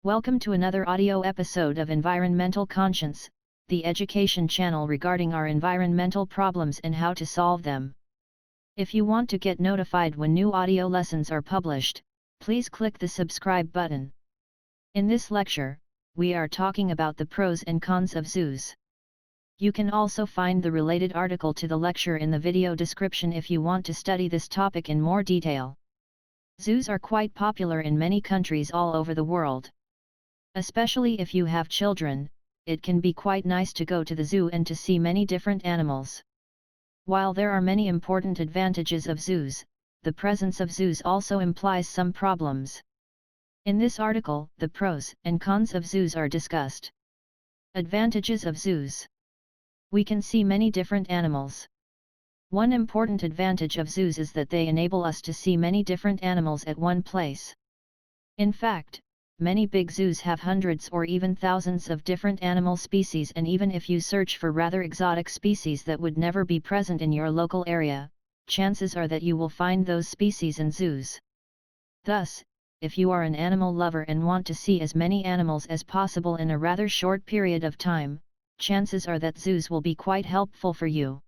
Welcome to another audio episode of Environmental Conscience, the education channel regarding our environmental problems and how to solve them. If you want to get notified when new audio lessons are published, please click the subscribe button. In this lecture, we are talking about the pros and cons of zoos. You can also find the related article to the lecture in the video description if you want to study this topic in more detail. Zoos are quite popular in many countries all over the world. Especially if you have children, it can be quite nice to go to the zoo and to see many different animals. While there are many important advantages of zoos, the presence of zoos also implies some problems. In this article, the pros and cons of zoos are discussed. Advantages of zoos. We can see many different animals. One important advantage of zoos is that they enable us to see many different animals at one place. In fact, many big zoos have hundreds or even thousands of different animal species, and even if you search for rather exotic species that would never be present in your local area, chances are that you will find those species in zoos. Thus, if you are an animal lover and want to see as many animals as possible in a rather short period of time, chances are that zoos will be quite helpful for you.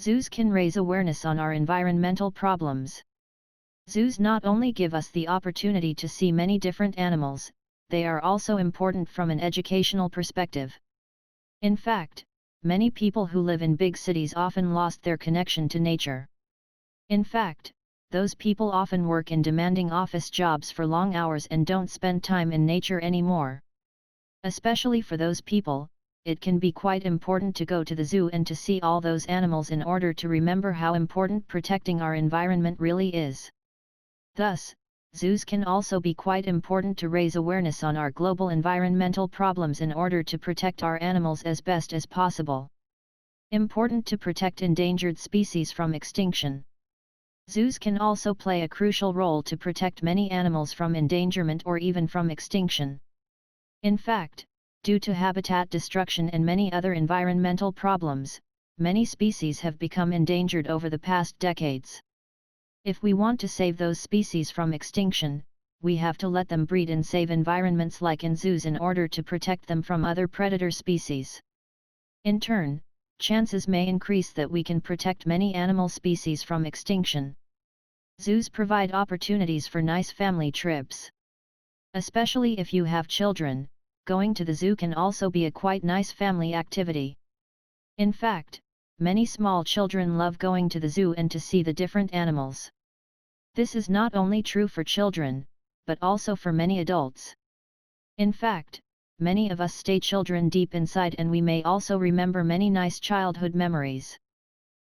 Zoos can raise awareness on our environmental problems. Zoos not only give us the opportunity to see many different animals, they are also important from an educational perspective. In fact, many people who live in big cities often lost their connection to nature. In fact, those people often work in demanding office jobs for long hours and don't spend time in nature anymore. Especially for those people, it can be quite important to go to the zoo and to see all those animals in order to remember how important protecting our environment really is. Thus, zoos can also be quite important to raise awareness on our global environmental problems in order to protect our animals as best as possible. Important to protect endangered species from extinction. Zoos can also play a crucial role to protect many animals from endangerment or even from extinction. In fact, due to habitat destruction and many other environmental problems, many species have become endangered over the past decades. If we want to save those species from extinction, we have to let them breed in safe environments like in zoos in order to protect them from other predator species. In turn, chances may increase that we can protect many animal species from extinction. Zoos provide opportunities for nice family trips. Especially if you have children, going to the zoo can also be a quite nice family activity. In fact, many small children love going to the zoo and to see the different animals. This is not only true for children, but also for many adults. In fact, many of us stay children deep inside and we may also remember many nice childhood memories.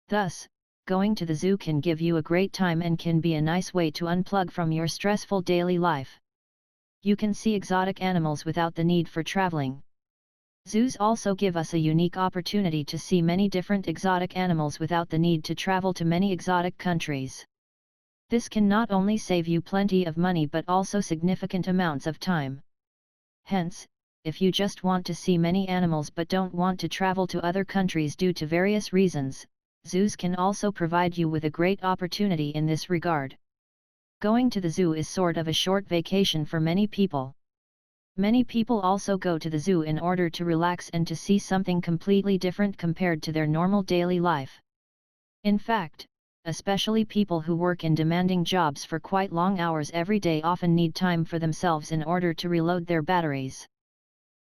Thus, going to the zoo can give you a great time and can be a nice way to unplug from your stressful daily life. You can see exotic animals without the need for traveling. Zoos also give us a unique opportunity to see many different exotic animals without the need to travel to many exotic countries. This can not only save you plenty of money but also significant amounts of time. Hence, if you just want to see many animals but don't want to travel to other countries due to various reasons, zoos can also provide you with a great opportunity in this regard. Going to the zoo is sort of a short vacation for many people. Many people also go to the zoo in order to relax and to see something completely different compared to their normal daily life. In fact, especially people who work in demanding jobs for quite long hours every day often need time for themselves in order to reload their batteries.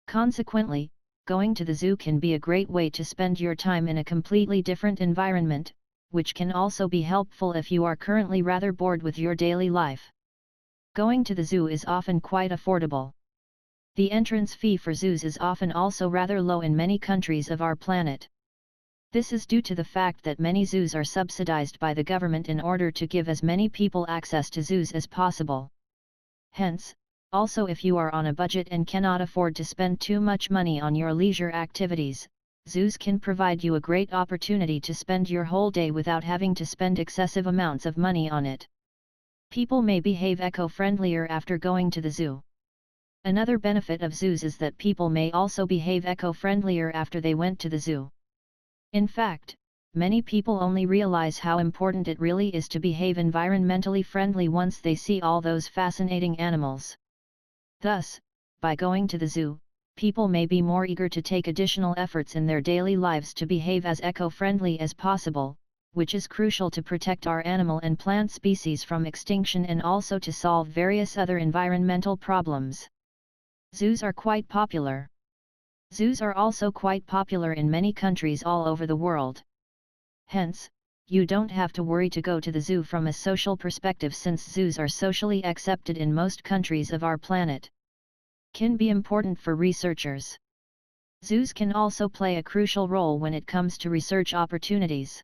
Consequently, going to the zoo can be a great way to spend your time in a completely different environment, which can also be helpful if you are currently rather bored with your daily life. Going to the zoo is often quite affordable. The entrance fee for zoos is often also rather low in many countries of our planet. This is due to the fact that many zoos are subsidized by the government in order to give as many people access to zoos as possible. Hence, also if you are on a budget and cannot afford to spend too much money on your leisure activities, zoos can provide you a great opportunity to spend your whole day without having to spend excessive amounts of money on it. People may behave eco-friendlier after going to the zoo. Another benefit of zoos is that people may also behave eco-friendlier after they went to the zoo. In fact, many people only realize how important it really is to behave environmentally friendly once they see all those fascinating animals. Thus, by going to the zoo, people may be more eager to take additional efforts in their daily lives to behave as eco-friendly as possible, which is crucial to protect our animal and plant species from extinction and also to solve various other environmental problems. Zoos are quite popular. Zoos are also quite popular in many countries all over the world. Hence, you don't have to worry to go to the zoo from a social perspective since zoos are socially accepted in most countries of our planet. Can be important for researchers. Zoos can also play a crucial role when it comes to research opportunities.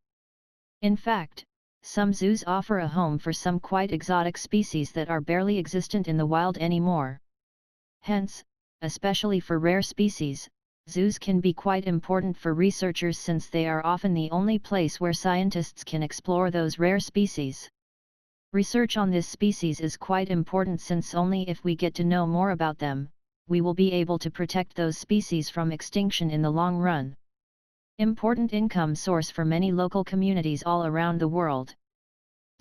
In fact, some zoos offer a home for some quite exotic species that are barely existent in the wild anymore. Hence, especially for rare species, zoos can be quite important for researchers since they are often the only place where scientists can explore those rare species. Research on this species is quite important since only if we get to know more about them, we will be able to protect those species from extinction in the long run. Important income source for many local communities all around the world.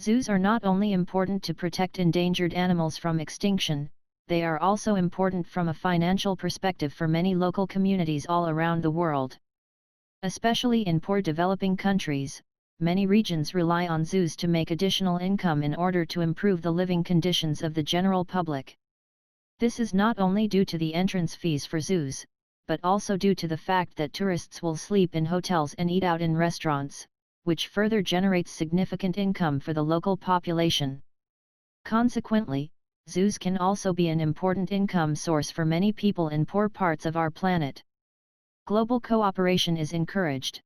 Zoos are not only important to protect endangered animals from extinction, they are also important from a financial perspective for many local communities all around the world. Especially in poor developing countries, many regions rely on zoos to make additional income in order to improve the living conditions of the general public. This is not only due to the entrance fees for zoos, but also due to the fact that tourists will sleep in hotels and eat out in restaurants, which further generates significant income for the local population. Consequently, zoos can also be an important income source for many people in poor parts of our planet. Global cooperation is encouraged.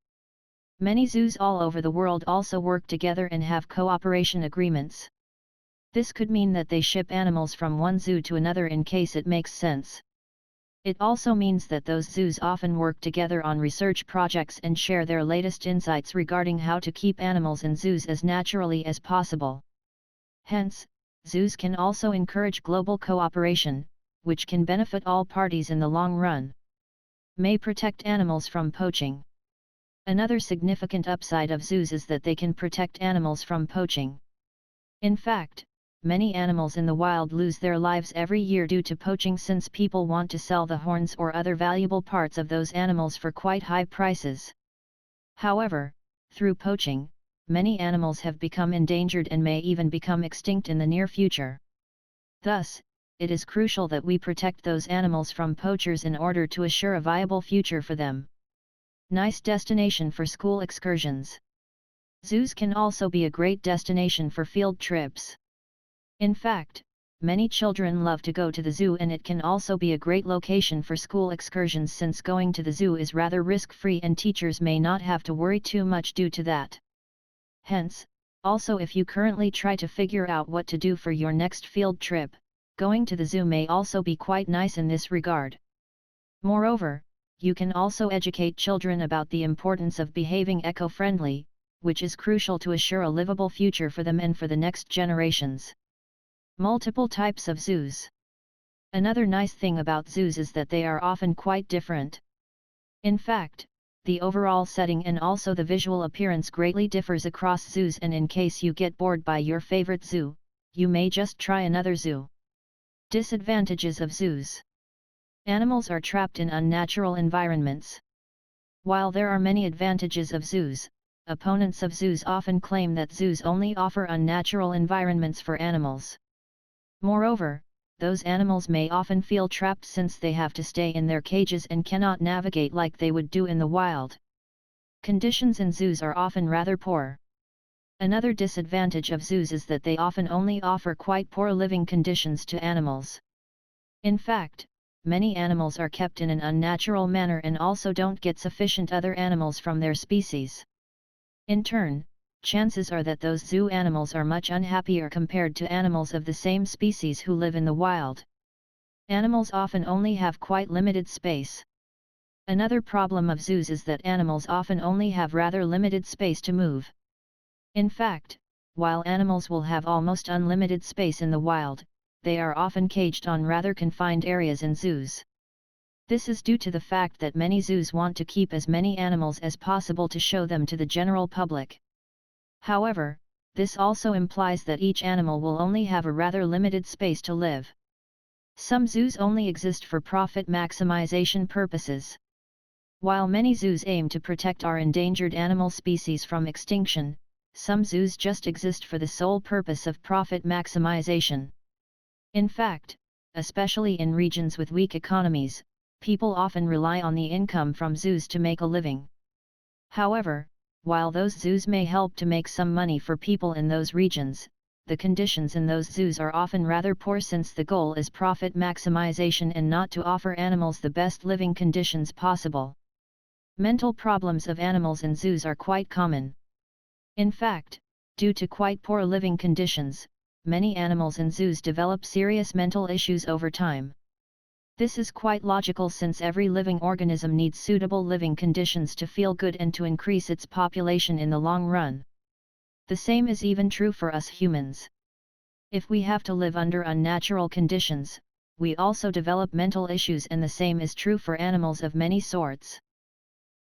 Many zoos all over the world also work together and have cooperation agreements. This could mean that they ship animals from one zoo to another in case it makes sense. It also means that those zoos often work together on research projects and share their latest insights regarding how to keep animals in zoos as naturally as possible. Hence, zoos can also encourage global cooperation, which can benefit all parties in the long run. May protect animals from poaching. Another significant upside of zoos is that they can protect animals from poaching. In fact, many animals in the wild lose their lives every year due to poaching since people want to sell the horns or other valuable parts of those animals for quite high prices. However, through poaching, many animals have become endangered and may even become extinct in the near future. Thus, it is crucial that we protect those animals from poachers in order to assure a viable future for them. Nice destination for school excursions. Zoos can also be a great destination for field trips. In fact, many children love to go to the zoo and it can also be a great location for school excursions since going to the zoo is rather risk-free and teachers may not have to worry too much due to that. Hence, also if you currently try to figure out what to do for your next field trip, going to the zoo may also be quite nice in this regard. Moreover, you can also educate children about the importance of behaving eco-friendly, which is crucial to assure a livable future for them and for the next generations. Multiple types of zoos. Another nice thing about zoos is that they are often quite different. In fact, the overall setting and also the visual appearance greatly differs across zoos, and in case you get bored by your favorite zoo, you may just try another zoo. Disadvantages of zoos. Animals are trapped in unnatural environments. While there are many advantages of zoos, opponents of zoos often claim that zoos only offer unnatural environments for animals. Moreover, those animals may often feel trapped since they have to stay in their cages and cannot navigate like they would do in the wild. Conditions in zoos are often rather poor. Another disadvantage of zoos is that they often only offer quite poor living conditions to animals. In fact, many animals are kept in an unnatural manner and also don't get sufficient other animals from their species. In turn, chances are that those zoo animals are much unhappier compared to animals of the same species who live in the wild. Animals often only have quite limited space. Another problem of zoos is that animals often only have rather limited space to move. In fact, while animals will have almost unlimited space in the wild, they are often caged on rather confined areas in zoos. This is due to the fact that many zoos want to keep as many animals as possible to show them to the general public. However, this also implies that each animal will only have a rather limited space to live. Some zoos only exist for profit maximization purposes. While many zoos aim to protect our endangered animal species from extinction, some zoos just exist for the sole purpose of profit maximization. In fact, especially in regions with weak economies, people often rely on the income from zoos to make a living. However, while those zoos may help to make some money for people in those regions, the conditions in those zoos are often rather poor since the goal is profit maximization and not to offer animals the best living conditions possible. Mental problems of animals in zoos are quite common. In fact, due to quite poor living conditions, many animals in zoos develop serious mental issues over time. This is quite logical since every living organism needs suitable living conditions to feel good and to increase its population in the long run. The same is even true for us humans. If we have to live under unnatural conditions, we also develop mental issues, and the same is true for animals of many sorts.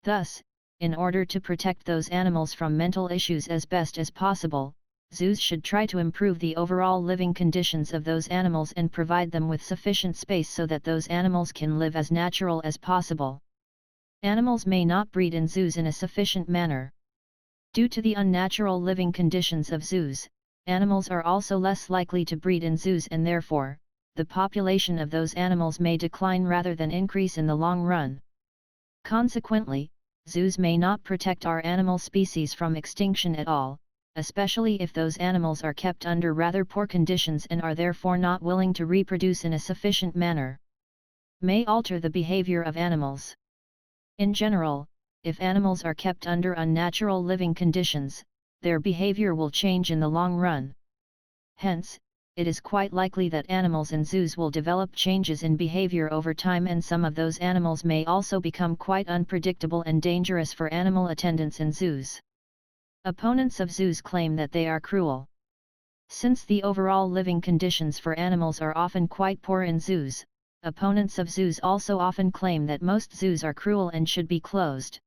Thus, in order to protect those animals from mental issues as best as possible, zoos should try to improve the overall living conditions of those animals and provide them with sufficient space so that those animals can live as natural as possible. Animals may not breed in zoos in a sufficient manner. Due to the unnatural living conditions of zoos, animals are also less likely to breed in zoos, and therefore, the population of those animals may decline rather than increase in the long run. Consequently, zoos may not protect our animal species from extinction at all, especially if those animals are kept under rather poor conditions and are therefore not willing to reproduce in a sufficient manner. May alter the behavior of animals. In general, if animals are kept under unnatural living conditions, their behavior will change in the long run. Hence, it is quite likely that animals in zoos will develop changes in behavior over time, and some of those animals may also become quite unpredictable and dangerous for animal attendants in zoos. Opponents of zoos claim that they are cruel. Since the overall living conditions for animals are often quite poor in zoos, opponents of zoos also often claim that most zoos are cruel and should be closed.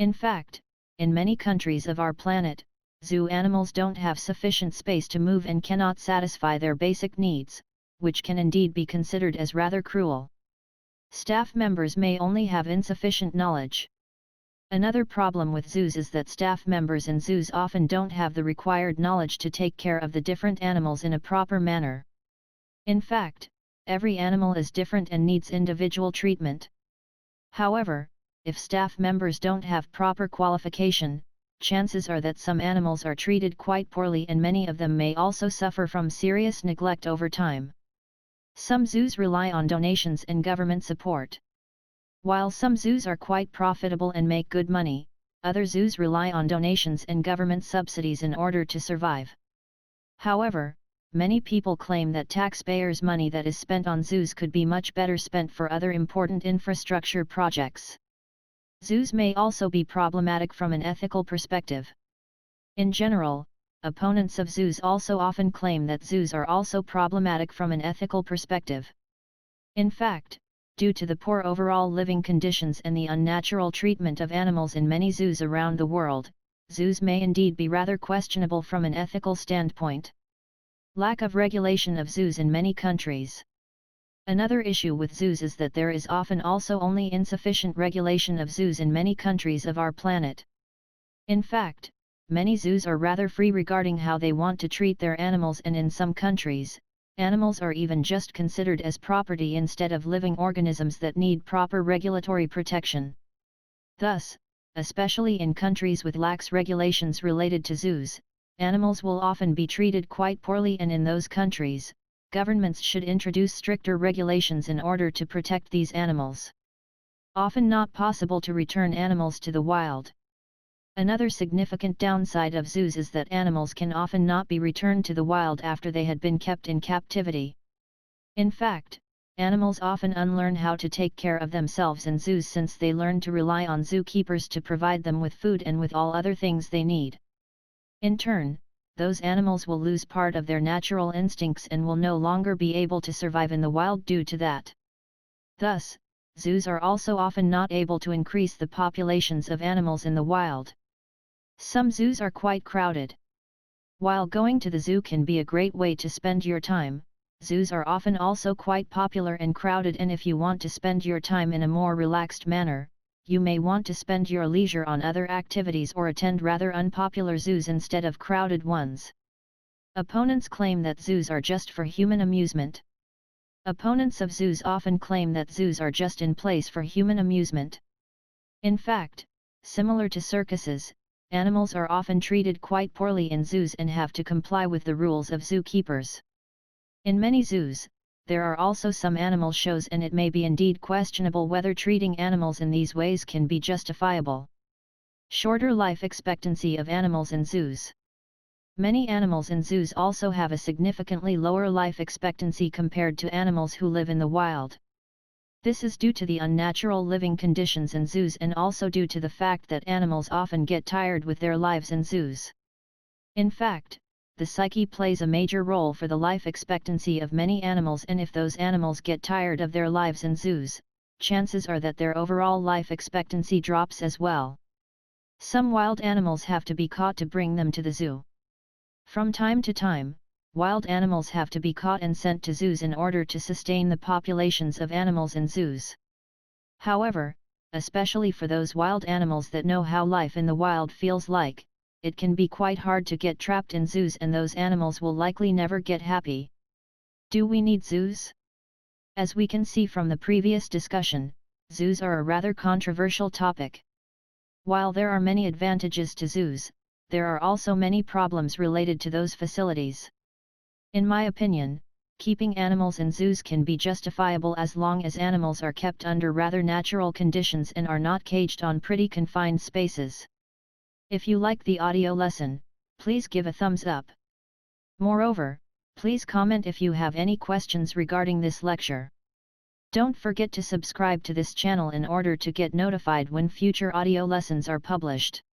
In fact, in many countries of our planet, zoo animals don't have sufficient space to move and cannot satisfy their basic needs, which can indeed be considered as rather cruel. Staff members may only have insufficient knowledge. Another problem with zoos is that staff members in zoos often don't have the required knowledge to take care of the different animals in a proper manner. In fact, every animal is different and needs individual treatment. However, if staff members don't have proper qualification, chances are that some animals are treated quite poorly, and many of them may also suffer from serious neglect over time. Some zoos rely on donations and government support. While some zoos are quite profitable and make good money, other zoos rely on donations and government subsidies in order to survive. However, many people claim that taxpayers' money that is spent on zoos could be much better spent for other important infrastructure projects. Zoos may also be problematic from an ethical perspective. In general, opponents of zoos also often claim that zoos are also problematic from an ethical perspective. In fact, due to the poor overall living conditions and the unnatural treatment of animals in many zoos around the world, zoos may indeed be rather questionable from an ethical standpoint. Lack of regulation of zoos in many countries. Another issue with zoos is that there is often also only insufficient regulation of zoos in many countries of our planet. In fact, many zoos are rather free regarding how they want to treat their animals, and in some countries, animals are even just considered as property instead of living organisms that need proper regulatory protection. Thus, especially in countries with lax regulations related to zoos, animals will often be treated quite poorly, and in those countries, governments should introduce stricter regulations in order to protect these animals. Often not possible to return animals to the wild. Another significant downside of zoos is that animals can often not be returned to the wild after they had been kept in captivity. In fact, animals often unlearn how to take care of themselves in zoos since they learn to rely on zookeepers to provide them with food and with all other things they need. In turn, those animals will lose part of their natural instincts and will no longer be able to survive in the wild due to that. Thus, zoos are also often not able to increase the populations of animals in the wild. Some zoos are quite crowded. While going to the zoo can be a great way to spend your time, zoos are often also quite popular and crowded, and if you want to spend your time in a more relaxed manner, you may want to spend your leisure on other activities or attend rather unpopular zoos instead of crowded ones. Opponents claim that zoos are just for human amusement. Opponents of zoos often claim that zoos are just in place for human amusement. In fact, similar to circuses, animals are often treated quite poorly in zoos and have to comply with the rules of zookeepers. In many zoos, there are also some animal shows, and it may be indeed questionable whether treating animals in these ways can be justifiable. Shorter life expectancy of animals in zoos. Many animals in zoos also have a significantly lower life expectancy compared to animals who live in the wild. This is due to the unnatural living conditions in zoos and also due to the fact that animals often get tired with their lives in zoos. In fact, the psyche plays a major role for the life expectancy of many animals, and if those animals get tired of their lives in zoos, chances are that their overall life expectancy drops as well. Some wild animals have to be caught to bring them to the zoo. From time to time, wild animals have to be caught and sent to zoos in order to sustain the populations of animals in zoos. However, especially for those wild animals that know how life in the wild feels like, it can be quite hard to get trapped in zoos, and those animals will likely never get happy. Do we need zoos? As we can see from the previous discussion, zoos are a rather controversial topic. While there are many advantages to zoos, there are also many problems related to those facilities. In my opinion, keeping animals in zoos can be justifiable as long as animals are kept under rather natural conditions and are not caged on pretty confined spaces. If you like the audio lesson, please give a thumbs up. Moreover, please comment if you have any questions regarding this lecture. Don't forget to subscribe to this channel in order to get notified when future audio lessons are published.